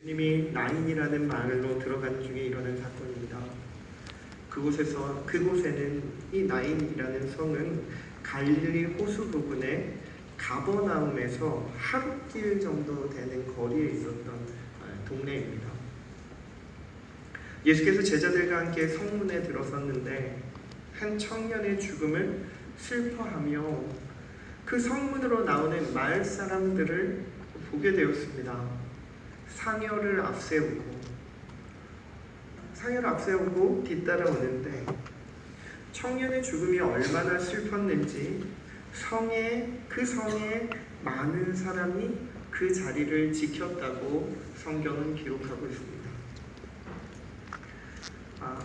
님이 나인이라는 마을로 들어가는 중에 일어난 사건입니다. 그곳에는 이 나인이라는 성은 갈릴리 호수 부근의 가버나움에서 하루길 정도 되는 거리에 있었던 동네입니다. 예수께서 제자들과 함께 성문에 들어섰는데 한 청년의 죽음을 슬퍼하며 그 성문으로 나오는 마을 사람들을 보게 되었습니다. 상여를 앞세우고 뒤따라오는데 청년의 죽음이 얼마나 슬펐는지 그 성에 많은 사람이 그 자리를 지켰다고 성경은 기록하고 있습니다.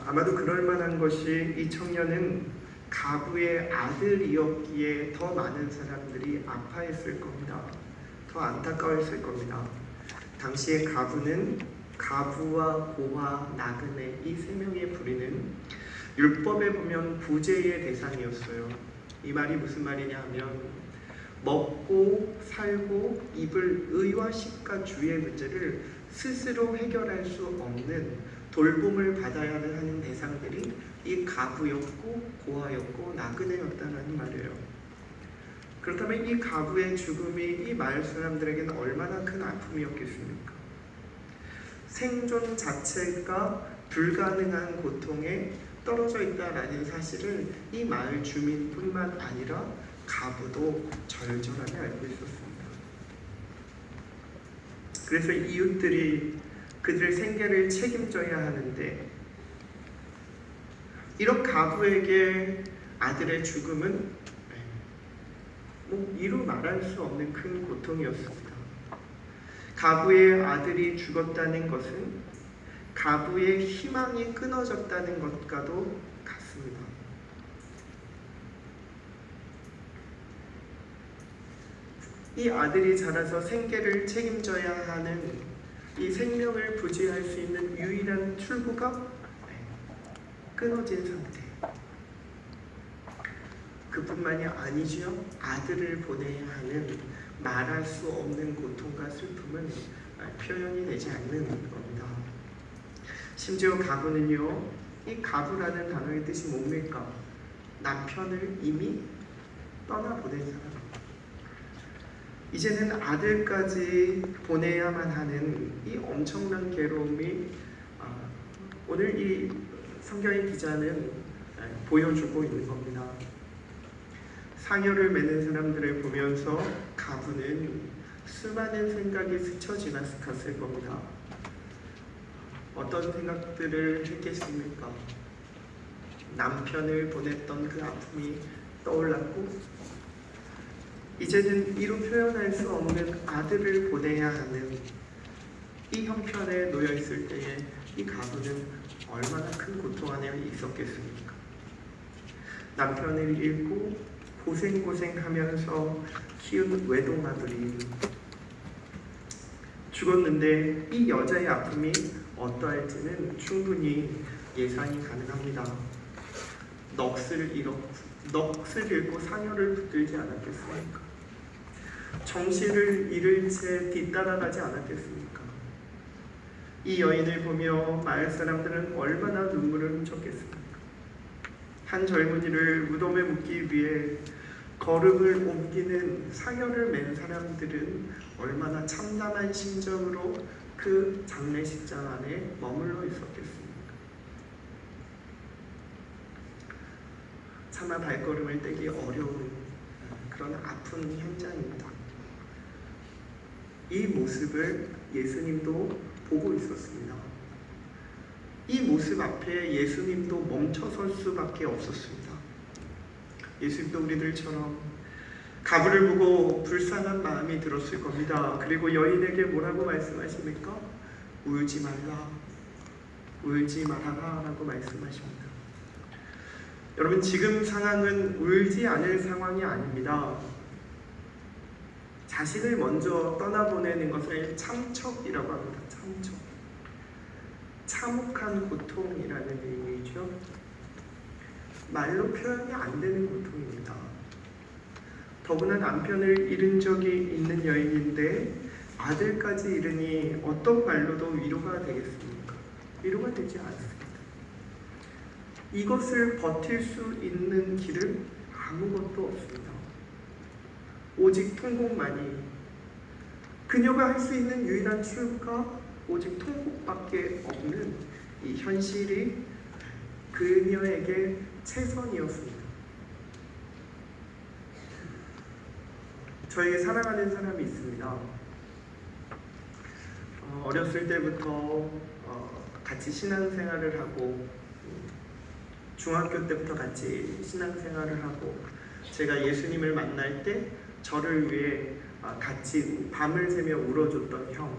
아마도 그럴 만한 것이 이 청년은 가부의 아들이었기에 더 많은 사람들이 아파했을 겁니다. 더 안타까워했을 겁니다. 당시의 가부는 가부와 고와 나그네 이 세 명의 부리는 율법에 보면 부제의 대상이었어요. 이 말이 무슨 말이냐 하면 먹고 살고 입을 의와 식과 주의 문제를 스스로 해결할 수 없는 돌봄을 받아야 하는 대상들이 이 가부였고 고아였고 나그네였다는 말이에요. 그렇다면 이 가부의 죽음이 이 마을 사람들에게는 얼마나 큰 아픔이었겠습니까? 생존 자체가 불가능한 고통에 떨어져 있다라는 사실을 이 마을 주민뿐만 아니라 가부도 절절하게 알고 있었습니다. 그래서 이웃들이 그들의 생계를 책임져야 하는데 이런 가부에게 아들의 죽음은 이루 말할 수 없는 큰 고통이었습니다. 가부의 아들이 죽었다는 것은 가부의 희망이 끊어졌다는 것과도 같습니다. 이 아들이 자라서 생계를 책임져야 하는 이 생명을 부지할 수 있는 유일한 출구가 끊어진 상태. 그뿐만이 아니죠. 아들을 보내야 하는 말할 수 없는 고통과 슬픔은 표현이 되지 않는 겁니다. 심지어 가부는요, 이 가부라는 단어의 뜻이 뭡니까? 남편을 이미 떠나보낸 사람. 이제는 아들까지 보내야만 하는 이 엄청난 괴로움이 오늘 이 성경의 기자는 보여주고 있는 겁니다. 상여를 매는 사람들을 보면서 가부는 수많은 생각이 스쳐 지나갔을 겁니다. 어떤 생각들을 했겠습니까? 남편을 보냈던 그 아픔이 떠올랐고 이제는 이루 표현할 수 없는 아들을 보내야 하는 이 형편에 놓여 있을 때에 이 가부는 얼마나 큰 고통 안에 있었겠습니까? 남편을 잃고 고생하면서 키운 외동아들이 죽었는데 이 여자의 아픔이 어떠할지는 충분히 예상이 가능합니다. 넋을 잃고 상여를 붙들지 않았겠습니까? 정신을 잃을 채 뒤따라가지 않았겠습니까? 이 여인을 보며 마을 사람들은 얼마나 눈물을 훔쳤겠습니까? 한 젊은이를 무덤에 묻기 위해 걸음을 옮기는 상여를 맨 사람들은 얼마나 참담한 심정으로 그 장례식장 안에 머물러 있었겠습니까? 차마 발걸음을 떼기 어려운 그런 아픈 현장입니다. 이 모습을 예수님도 보고 있었습니다. 이 모습 앞에 예수님도 멈춰설 수밖에 없었습니다. 예수님도 우리들처럼 가부를 보고 불쌍한 마음이 들었을 겁니다. 그리고 여인에게 뭐라고 말씀하십니까? 울지 말아라 라고 말씀하십니다. 여러분, 지금 상황은 울지 않을 상황이 아닙니다. 자신을 먼저 떠나보내는 것을 참척이라고 합니다. 참혹한 고통이라는 의미죠. 말로 표현이 안 되는 고통입니다. 더구나 남편을 잃은 적이 있는 여인인데 아들까지 잃으니 어떤 말로도 위로가 되겠습니까? 위로가 되지 않습니다. 이것을 버틸 수 있는 길은 아무것도 없습니다. 오직 통곡만이. 그녀가 할 수 있는 유일한 출구가 오직 통곡밖에 없는 이 현실이 그녀에게 최선이었습니다. 저에게 사랑하는 사람이 있습니다. 어렸을 때부터 같이 신앙생활을 하고 중학교 때부터 같이 신앙생활을 하고 제가 예수님을 만날 때 저를 위해 같이 밤을 새며 울어줬던 형,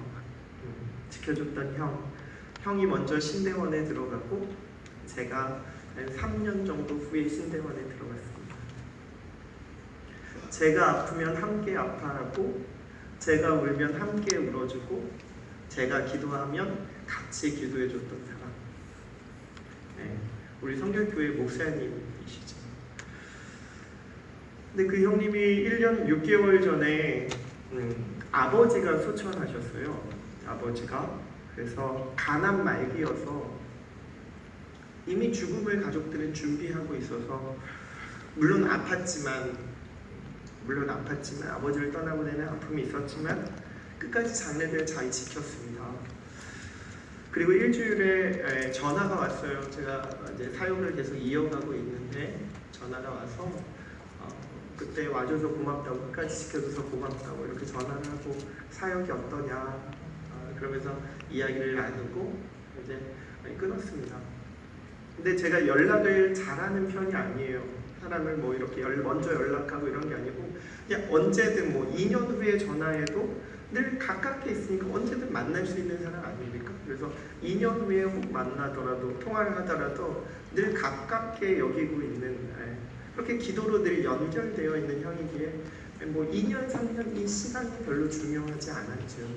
지켜줬던 형이 먼저 신대원에 들어가고 제가 한 3년 정도 후에 신대원에 들어갔습니다. 제가 아프면 함께 아파하고 제가 울면 함께 울어주고 제가 기도하면 같이 기도해줬던 사람. 네, 우리 성결교회 목사님이시죠. 근데 그 형님이 1년 6개월 전에 아버지가 소천하셨어요. 아버지가. 그래서 가난 말기여서 이미 죽음을 가족들은 준비하고 있어서 물론 아팠지만 아버지를 떠나보내는 아픔이 있었지만 끝까지 장례를 잘 지켰습니다. 그리고 일주일에 전화가 왔어요. 제가 이제 사역을 계속 이어가고 있는데 전화가 와서 그때 와줘서 고맙다고, 끝까지 지켜줘서 고맙다고 이렇게 전화를 하고 사역이 어떠냐 그러면서 이야기를 나누고 이제 끊었습니다. 근데 제가 연락을 잘하는 편이 아니에요. 사람을 뭐 이렇게 먼저 연락하고 이런 게 아니고 그냥 언제든 뭐 2년 후에 전화해도 늘 가깝게 있으니까 언제든 만날 수 있는 사람 아닙니까? 그래서 2년 후에 혹 만나더라도 통화를 하더라도 늘 가깝게 여기고 있는 그렇게 기도로 늘 연결되어 있는 형이기에 뭐 2년, 3년 이 시간이 별로 중요하지 않았죠.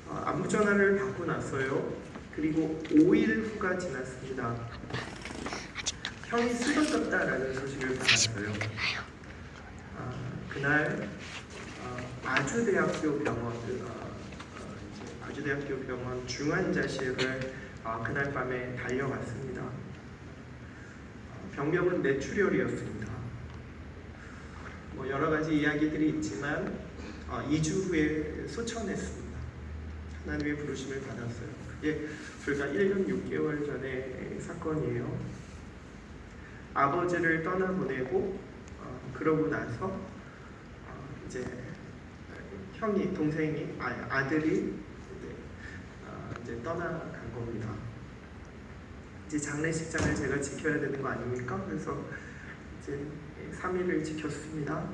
안부 전화를 받고 났어요. 그리고 5일 후가 지났습니다. 형이 쓰러졌다라는 소식을 받았어요. 그날 아주대학교 병원 중환자실을 그날 밤에 달려갔습니다. 병명은 뇌출혈이었습니다. 뭐 여러 가지 이야기들이 있지만 2주 후에 소천했습니다. 하나님의 부르심을 받았어요. 그게 불과 1년 6개월 전의 사건이에요. 아버지를 떠나보내고 그러고 나서 이제 아들이 이제 떠나간 겁니다. 이제 장례식장을 제가 지켜야 되는 거 아닙니까? 그래서 이제 3일을 지켰습니다.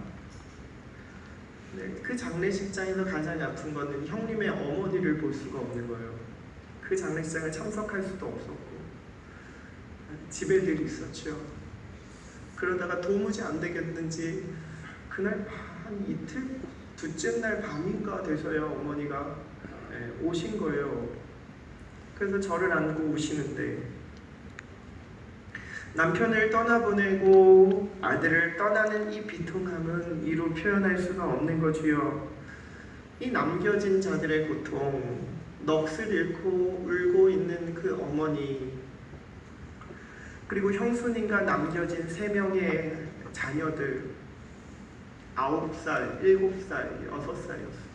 네, 그 장례식장에서 가장 아픈 거는 형님의 어머니를 볼 수가 없는 거예요. 그 장례식장을 참석할 수도 없었고 집에 늘 있었죠. 그러다가 도무지 안 되겠는지 그날 한 이틀 둘째 날 밤인가 돼서야 어머니가 오신 거예요. 그래서 저를 안고 오시는데 남편을 떠나보내고 아들을 떠나는 이 비통함은 이로 표현할 수가 없는 거지요. 이 남겨진 자들의 고통, 넋을 잃고 울고 있는 그 어머니, 그리고 형수님과 남겨진 3명의 자녀들, 9살, 7살, 6살이었어요.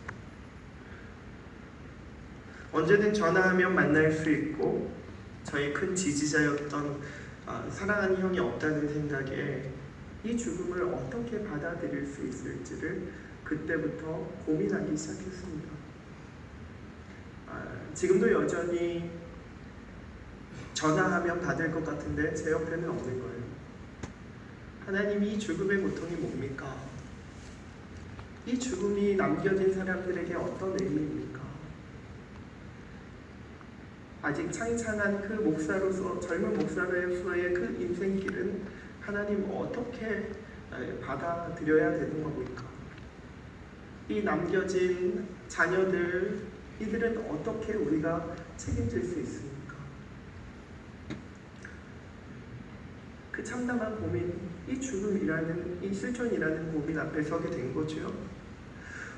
언제든 전화하면 만날 수 있고 저희 큰 지지자였던 사랑하는 형이 없다는 생각에 이 죽음을 어떻게 받아들일 수 있을지를 그때부터 고민하기 시작했습니다. 지금도 여전히 전화하면 받을 것 같은데 제 옆에는 없는 거예요. 하나님이 이 죽음의 고통이 뭡니까? 이 죽음이 남겨진 사람들에게 어떤 의미입니까? 아직 창창한 그 목사로서, 젊은 목사로서의 그 인생길은 하나님 어떻게 받아들여야 되는 겁니까? 이 남겨진 자녀들, 이들은 어떻게 우리가 책임질 수 있습니까? 그 참담한 고민, 이 죽음이라는, 이 실존이라는 고민 앞에 서게 된 거죠.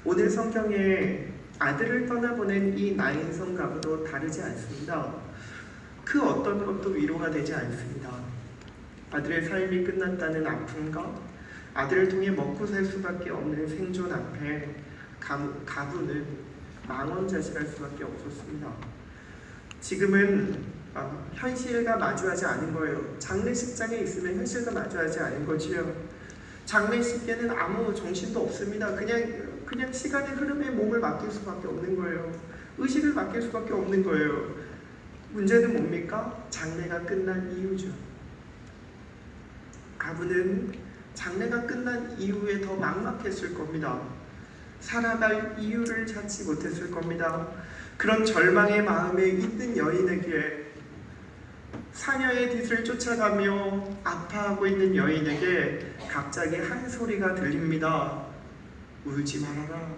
오늘 성경에 아들을 떠나보낸 이 나인성 가부도 다르지 않습니다. 그 어떤 것도 위로가 되지 않습니다. 아들의 삶이 끝났다는 아픔과 아들을 통해 먹고 살 수밖에 없는 생존 앞에 가부는 망언자실할 수밖에 없었습니다. 지금은 현실과 마주하지 않은 거예요. 장례식장에 있으면 현실과 마주하지 않은 거지요. 장례식에는 아무 정신도 없습니다. 그냥 시간의 흐름에 몸을 맡길 수밖에 없는 거예요. 의식을 맡길 수밖에 없는 거예요. 문제는 뭡니까? 장례가 끝난 이유죠. 가부는 장례가 끝난 이후에 더 막막했을 겁니다. 살아갈 이유를 찾지 못했을 겁니다. 그런 절망의 마음에 있는 여인에게, 사녀의 뒤를 쫓아가며 아파하고 있는 여인에게 갑자기 한 소리가 들립니다. 울지 말아라.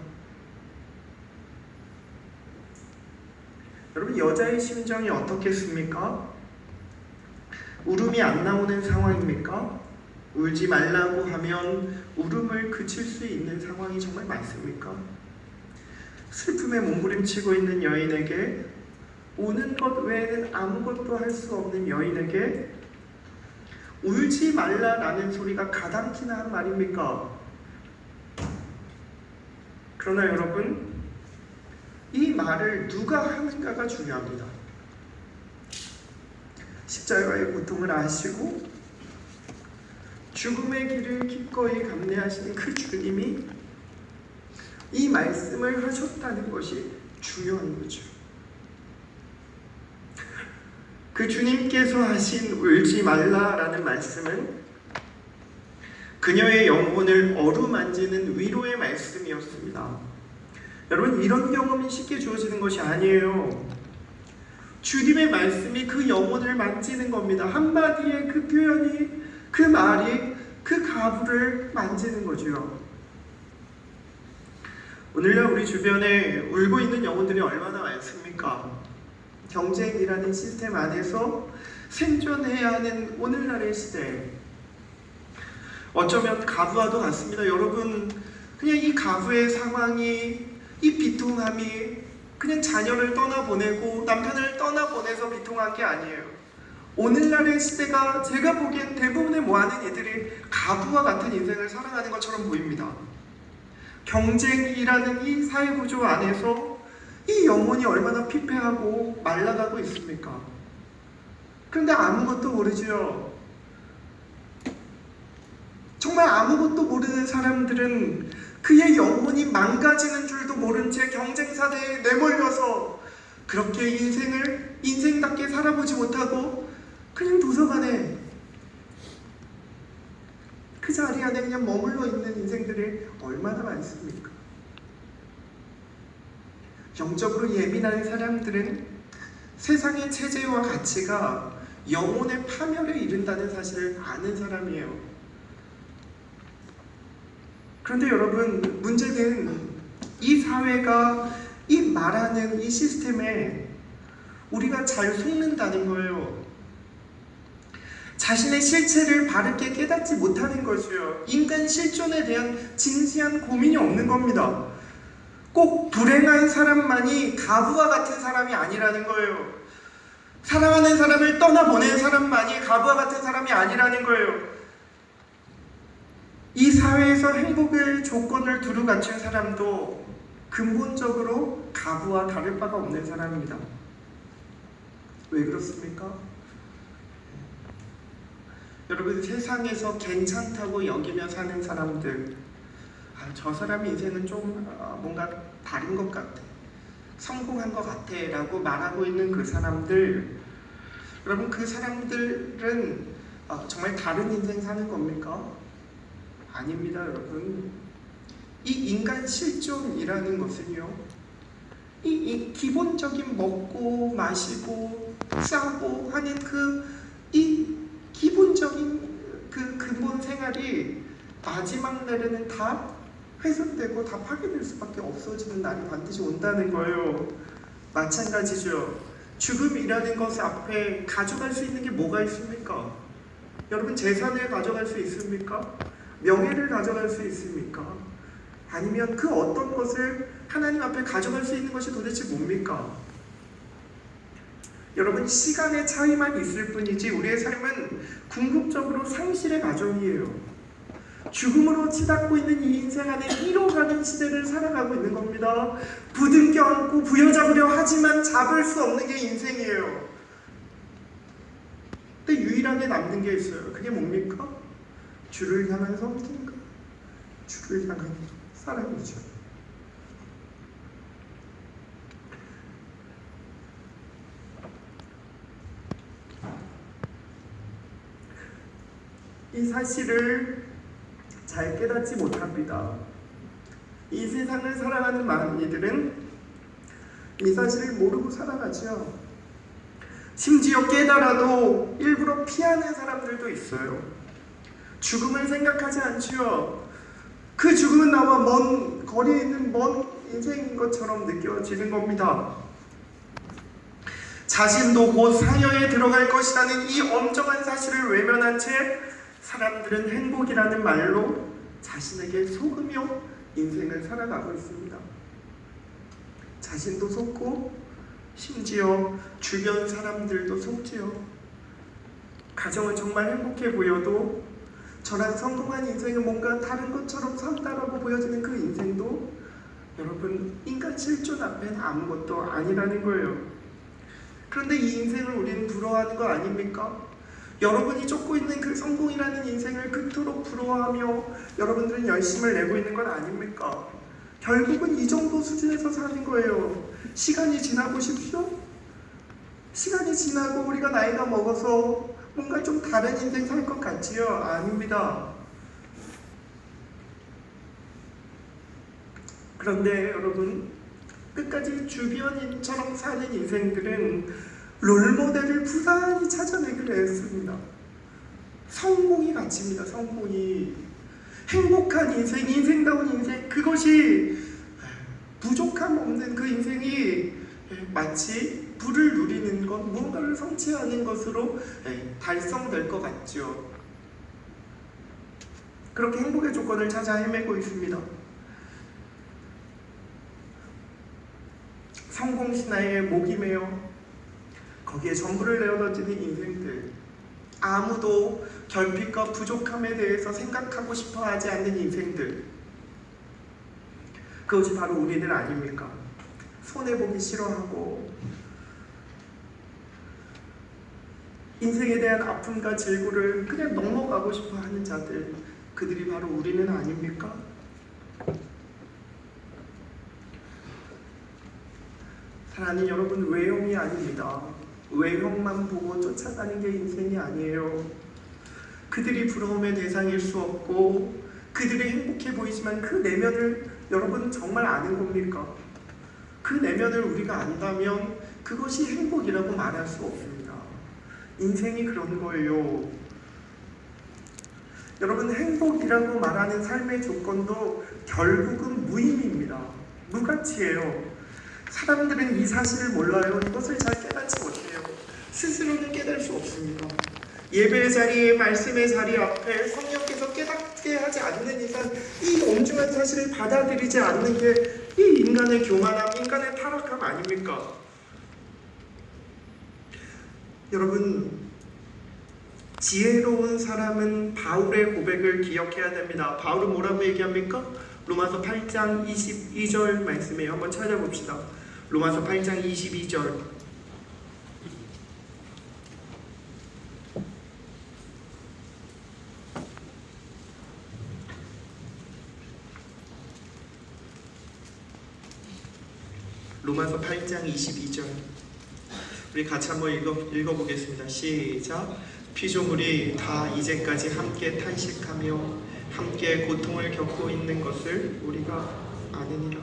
여러분, 여자의 심정이 어떻겠습니까? 울음이 안 나오는 상황입니까? 울지 말라고 하면 울음을 그칠 수 있는 상황이 정말 많습니까? 슬픔에 몸부림치고 있는 여인에게, 우는 것 외에는 아무것도 할 수 없는 여인에게 울지 말라라는 소리가 가당키나 한 말입니까? 그러나 여러분, 이 말을 누가 하는가가 중요합니다. 십자가의 고통을 아시고 죽음의 길을 기꺼이 감내하시는 그 주님이 이 말씀을 하셨다는 것이 중요한 거죠. 그 주님께서 하신 울지 말라라는 말씀은 그녀의 영혼을 어루만지는 위로의 말씀이었습니다. 여러분, 이런 경험이 쉽게 주어지는 것이 아니에요. 주님의 말씀이 그 영혼을 만지는 겁니다. 한마디의 그 표현이, 그 말이 그 가부를 만지는 거죠. 오늘날 우리 주변에 울고 있는 영혼들이 얼마나 많습니까? 경쟁이라는 시스템 안에서 생존해야 하는 오늘날의 시대, 어쩌면 가부와도 같습니다. 여러분, 그냥 이 가부의 상황이, 이 비통함이 그냥 자녀를 떠나보내고 남편을 떠나보내서 비통한 게 아니에요. 오늘날의 시대가 제가 보기엔 대부분의 모아는 이들이 가부와 같은 인생을 살아가는 것처럼 보입니다. 경쟁이라는 이 사회구조 안에서 이 영혼이 얼마나 피폐하고 말라가고 있습니까? 그런데 아무것도 모르죠. 정말 아무것도 모르는 사람들은 그의 영혼이 망가지는 줄도 모른 채 경쟁사대에 내몰려서 그렇게 인생답게 살아보지 못하고 그냥 도서관에 그 자리 안에 그냥 머물러 있는 인생들이 얼마나 많습니까? 영적으로 예민한 사람들은 세상의 체제와 가치가 영혼의 파멸에 이른다는 사실을 아는 사람이에요. 그런데 여러분, 문제는 이 사회가 이 말하는 이 시스템에 우리가 잘 속는다는 거예요. 자신의 실체를 바르게 깨닫지 못하는 거죠. 인간 실존에 대한 진지한 고민이 없는 겁니다. 꼭 불행한 사람만이 가부와 같은 사람이 아니라는 거예요. 사랑하는 사람을 떠나보낸 사람만이 가부와 같은 사람이 아니라는 거예요. 이 사회에서 행복의 조건을 두루 갖춘 사람도 근본적으로 가부와 다를 바가 없는 사람입니다. 왜 그렇습니까? 여러분, 세상에서 괜찮다고 여기며 사는 사람들, 저 사람 인생은 좀 뭔가 다른 것 같아, 성공한 것 같아 라고 말하고 있는 그 사람들, 여러분, 그 사람들은 정말 다른 인생 사는 겁니까? 아닙니다. 여러분, 이 인간 실존이라는 것은요, 이 기본적인 먹고 마시고 싸고 하는 이 기본적인 그 근본 생활이 마지막 날에는 다 훼손되고 다 파괴될 수밖에 없어지는 날이 반드시 온다는 거예요. 마찬가지죠. 죽음이라는 것 앞에 가져갈 수 있는 게 뭐가 있습니까? 여러분, 재산을 가져갈 수 있습니까? 명예를 가져갈 수 있습니까? 아니면 그 어떤 것을 하나님 앞에 가져갈 수 있는 것이 도대체 뭡니까? 여러분, 시간의 차이만 있을 뿐이지 우리의 삶은 궁극적으로 상실의 과정이에요. 죽음으로 치닫고 있는 이 인생 안에 잃어가는 시대를 살아가고 있는 겁니다. 부둥켜 안고 부여잡으려 하지만 잡을 수 없는 게 인생이에요. 근데 유일하게 남는 게 있어요. 그게 뭡니까? 주를 향한 섬김과 주를 향한 사랑이죠. 이 사실을 잘 깨닫지 못합니다. 이 세상을 살아가는 많은 이들은 이 사실을 모르고 살아가죠. 심지어 깨달아도 일부러 피하는 사람들도 있어요. 죽음을 생각하지 않지요. 그 죽음은 나와 먼 거리에 있는 먼 인생인 것처럼 느껴지는 겁니다. 자신도 곧 사형에 들어갈 것이라는 이 엄정한 사실을 외면한 채 사람들은 행복이라는 말로 자신에게 속으며 인생을 살아가고 있습니다. 자신도 속고 심지어 주변 사람들도 속지요. 가정은 정말 행복해 보여도 저런 성공한 인생은 뭔가 다른 것처럼 산다라고 보여지는 그 인생도 여러분, 인간 실존 앞엔 아무것도 아니라는 거예요. 그런데 이 인생을 우리는 부러워하는 거 아닙니까? 여러분이 쫓고 있는 그 성공이라는 인생을 그토록 부러워하며 여러분들은 열심을 내고 있는 건 아닙니까? 결국은 이 정도 수준에서 사는 거예요. 시간이 지나보십시오. 시간이 지나고 우리가 나이가 먹어서 뭔가 좀 다른 인생 살 것 같지요? 아닙니다. 그런데 여러분, 끝까지 주변인처럼 사는 인생들은 롤모델을 부단히 찾아내기로 했습니다. 성공이 가치입니다. 성공이. 행복한 인생, 인생다운 인생, 그것이 부족함 없는 그 인생이 마치 부를 누리는 것, 무언가를 성취하는 것으로 달성될 것 같죠. 그렇게 행복의 조건을 찾아 헤매고 있습니다. 성공신화에 목이 메어 거기에 전부를 내어던지는 인생들, 아무도 결핍과 부족함에 대해서 생각하고 싶어 하지 않는 인생들, 그것이 바로 우리들 아닙니까? 손해보기 싫어하고 인생에 대한 아픔과 질구를 그냥 넘어가고 싶어 하는 자들, 그들이 바로 우리는 아닙니까? 사랑하는 여러분, 외형이 아닙니다. 외형만 보고 쫓아가는 게 인생이 아니에요. 그들이 부러움의 대상일 수 없고 그들이 행복해 보이지만 그 내면을 여러분 정말 아는 겁니까? 그 내면을 우리가 안다면 그것이 행복이라고 말할 수 없습니다. 인생이 그런 거예요. 여러분, 행복이라고 말하는 삶의 조건도 결국은 무의미입니다. 무가치예요. 사람들은 이 사실을 몰라요. 이것을 잘 깨닫지 못해요. 스스로는 깨달을 수 없습니다. 예배의 자리에, 말씀의 자리 앞에 성령께서 깨닫게 하지 않는 이상 이 엄중한 사실을 받아들이지 않는 게 이 인간의 교만함, 인간의 타락함 아닙니까? 여러분, 지혜로운 사람은 바울의 고백을 기억해야 됩니다. 바울은 뭐라고 얘기합니까? 로마서 8장 22절 말씀에 한번 찾아봅시다. 로마서 8장 22절. 로마서 8장 22절. 우리 같이 한번 읽어보겠습니다. 시작. 피조물이 다 이제까지 함께 탄식하며 함께 고통을 겪고 있는 것을 우리가 아느니라.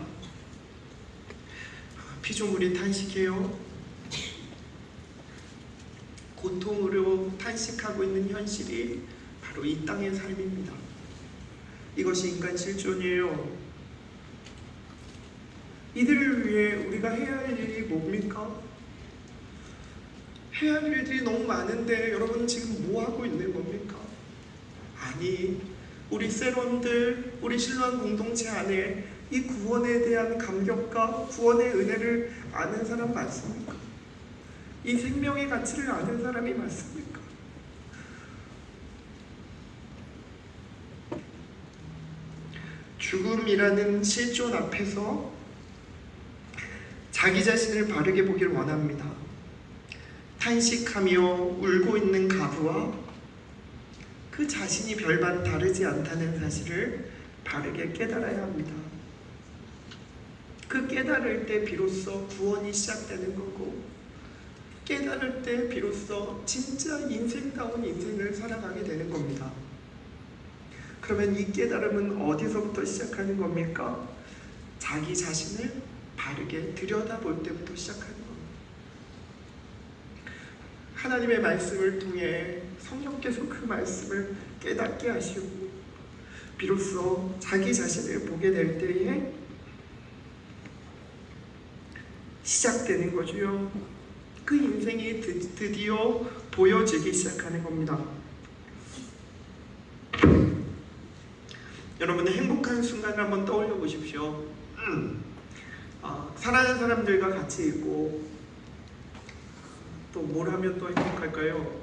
피조물이 탄식해요. 고통으로 탄식하고 있는 현실이 바로 이 땅의 삶입니다. 이것이 인간 실존이에요. 이들을 위해 우리가 해야 할 일이 뭡니까? 해야 할 일들이 너무 많은데 여러분 지금 뭐 하고 있는 겁니까? 아니, 우리 세론들, 우리 신랑 공동체 안에 이 구원에 대한 감격과 구원의 은혜를 아는 사람 많습니까? 이 생명의 가치를 아는 사람이 많습니까? 죽음이라는 실존 앞에서 자기 자신을 바르게 보길 원합니다. 탄식하며 울고 있는 가부와 그 자신이 별반 다르지 않다는 사실을 바르게 깨달아야 합니다. 그 깨달을 때 비로소 구원이 시작되는 거고, 깨달을 때 비로소 진짜 인생다운 인생을 살아가게 되는 겁니다. 그러면 이 깨달음은 어디서부터 시작하는 겁니까? 자기 자신을 바르게 들여다볼 때부터 시작하는 겁니다. 하나님의 말씀을 통해 성령께서 그 말씀을 깨닫게 하시고 비로소 자기 자신을 보게 될 때에 시작되는 거죠. 그 인생이 드디어 보여지기 시작하는 겁니다. 여러분의 행복한 순간을 한번 떠올려 보십시오. 사랑하는 사람들과 같이 있고, 또 뭘 하면 또 행복할까요?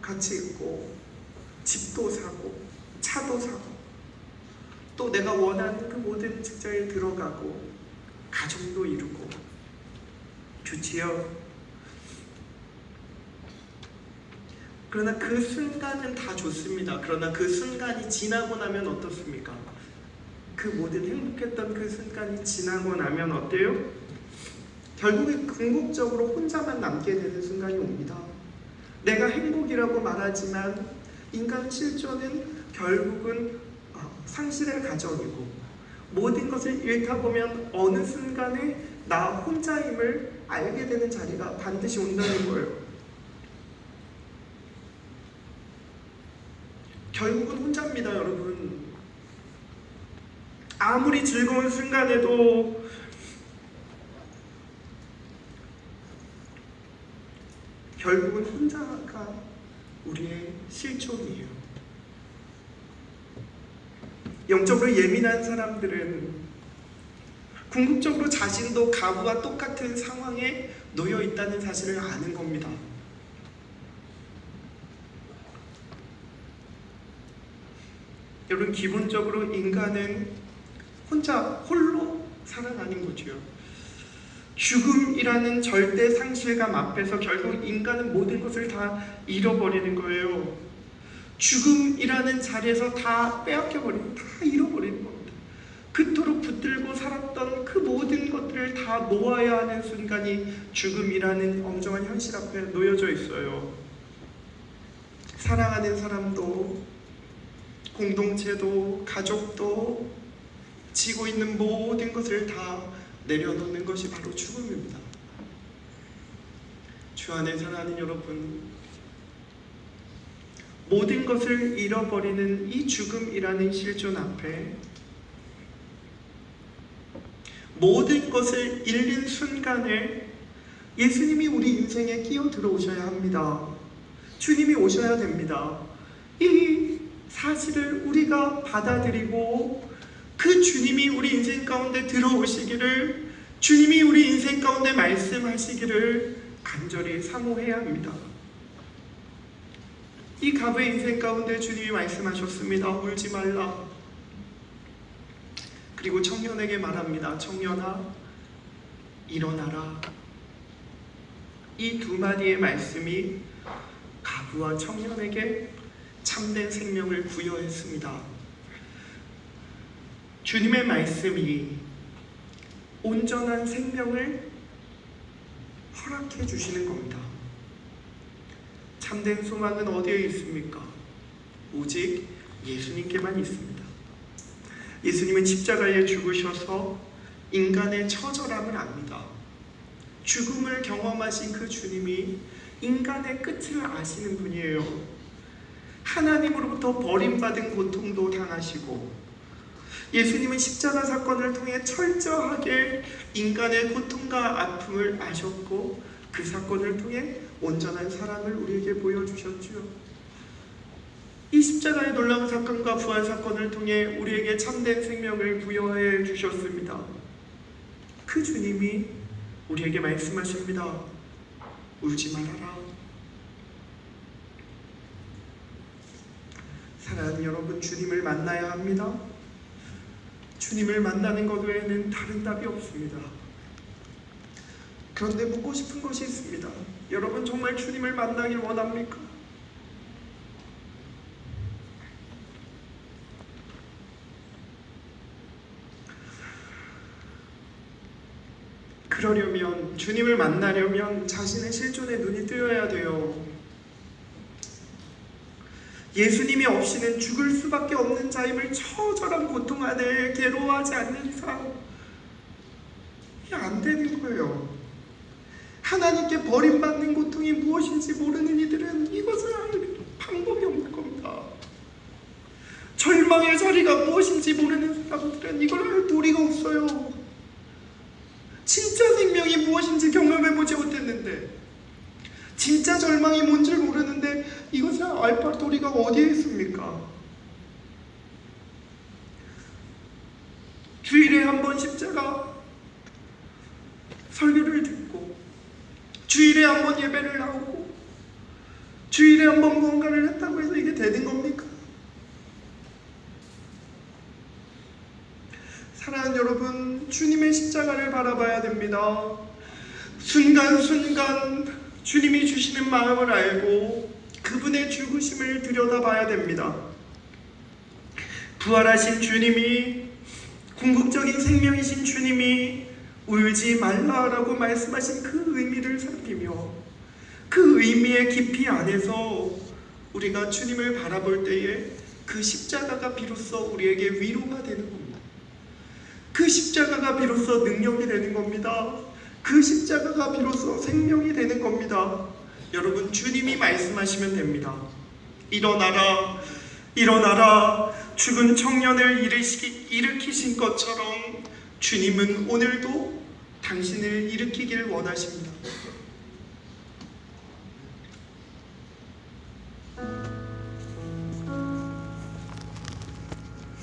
같이 있고, 집도 사고, 차도 사고, 또 내가 원하는 그 모든 직장에 들어가고, 가정도 이루고, 좋지요? 그러나 그 순간은 다 좋습니다. 그러나 그 순간이 지나고 나면 어떻습니까? 그 모든 행복했던 그 순간이 지나고 나면 어때요? 결국에 궁극적으로 혼자만 남게 되는 순간이 옵니다. 내가 행복이라고 말하지만 인간 실존은 결국은 상실의 가정이고, 모든 것을 잃다 보면 어느 순간에 나 혼자임을 알게 되는 자리가 반드시 온다는 거예요. 결국은 혼자입니다, 여러분. 아무리 즐거운 순간에도 결국은 혼자가 우리의 실존이에요. 영적으로 예민한 사람들은 궁극적으로 자신도 가부와 똑같은 상황에 놓여 있다는 사실을 아는 겁니다. 여러분, 기본적으로 인간은 홀로 살아가는 거죠. 죽음이라는 절대 상실감 앞에서 결국 인간은 모든 것을 다 잃어버리는 거예요. 죽음이라는 자리에서 다 빼앗겨버리고 다 잃어버리는 겁니다. 그토록 붙들고 살았던 그 모든 것들을 다 놓아야 하는 순간이 죽음이라는 엄정한 현실 앞에 놓여져 있어요. 사랑하는 사람도, 공동체도, 가족도, 지고 있는 모든 것을 다 내려놓는 것이 바로 죽음입니다. 주 안에 사랑하는 여러분, 모든 것을 잃어버리는 이 죽음이라는 실존 앞에 모든 것을 잃는 순간에 예수님이 우리 인생에 끼어 들어오셔야 합니다. 주님이 오셔야 됩니다. 이 사실을 우리가 받아들이고 그 주님이 우리 인생 가운데 들어오시기를, 주님이 우리 인생 가운데 말씀하시기를 간절히 사모해야 합니다. 이 가부의 인생 가운데 주님이 말씀하셨습니다. 울지 말라. 그리고 청년에게 말합니다. 청년아, 일어나라. 이 두 마디의 말씀이 가부와 청년에게 참된 생명을 부여했습니다. 주님의 말씀이 온전한 생명을 허락해 주시는 겁니다. 참된 소망은 어디에 있습니까? 오직 예수님께만 있습니다. 예수님은 십자가에 죽으셔서 인간의 처절함을 압니다. 죽음을 경험하신 그 주님이 인간의 끝을 아시는 분이에요. 하나님으로부터 버림받은 고통도 당하시고, 예수님은 십자가 사건을 통해 철저하게 인간의 고통과 아픔을 아셨고, 그 사건을 통해 온전한 사랑을 우리에게 보여주셨죠. 이 십자가의 놀라운 사건과 부활 사건을 통해 우리에게 참된 생명을 부여해 주셨습니다. 그 주님이 우리에게 말씀하십니다. 울지 말아라. 사랑하는 여러분, 주님을 만나야 합니다. 주님을 만나는 것 외에는 다른 답이 없습니다. 그런데 묻고 싶은 것이 있습니다. 여러분 정말 주님을 만나길 원합니까? 그러려면, 주님을 만나려면 자신의 실존에 눈이 뜨여야 돼요. 예수님이 없이는 죽을 수밖에 없는 자임을 처절한 고통 안에 괴로워하지 않는 이상 이게 안 되는 거예요. 하나님께 버림받는 고통이 무엇인지 모르는 이들은 이것을 알 방법이 없는 겁니다. 절망의 자리가 무엇인지 모르는 사람들은 이걸 알 도리가 없어요. 진짜 생명이 무엇인지 경험해보지 못했는데, 진짜 절망이 뭔지 모르는데 이것을 알 도리가 어디에 있습니까? 주일에 한 번 십자가 설교를 듣고, 주일에 한 번 예배를 나오고, 주일에 한 번 무언가를 했다고 해서 이게 되는 겁니까? 사랑하는 여러분, 주님의 십자가를 바라봐야 됩니다. 순간순간 주님이 주시는 마음을 알고 그분의 죽으심을 들여다봐야 됩니다. 부활하신 주님이, 궁극적인 생명이신 주님이 울지 말라라고 말씀하신 그 의미를 살피며 그 의미의 깊이 안에서 우리가 주님을 바라볼 때에 그 십자가가 비로소 우리에게 위로가 되는 겁니다. 그 십자가가 비로소 능력이 되는 겁니다. 그 십자가가 비로소 생명이 되는 겁니다. 여러분, 주님이 말씀하시면 됩니다. 일어나라, 일어나라. 죽은 청년을 일으키신 것처럼 주님은 오늘도 당신을 일으키길 원하십니다.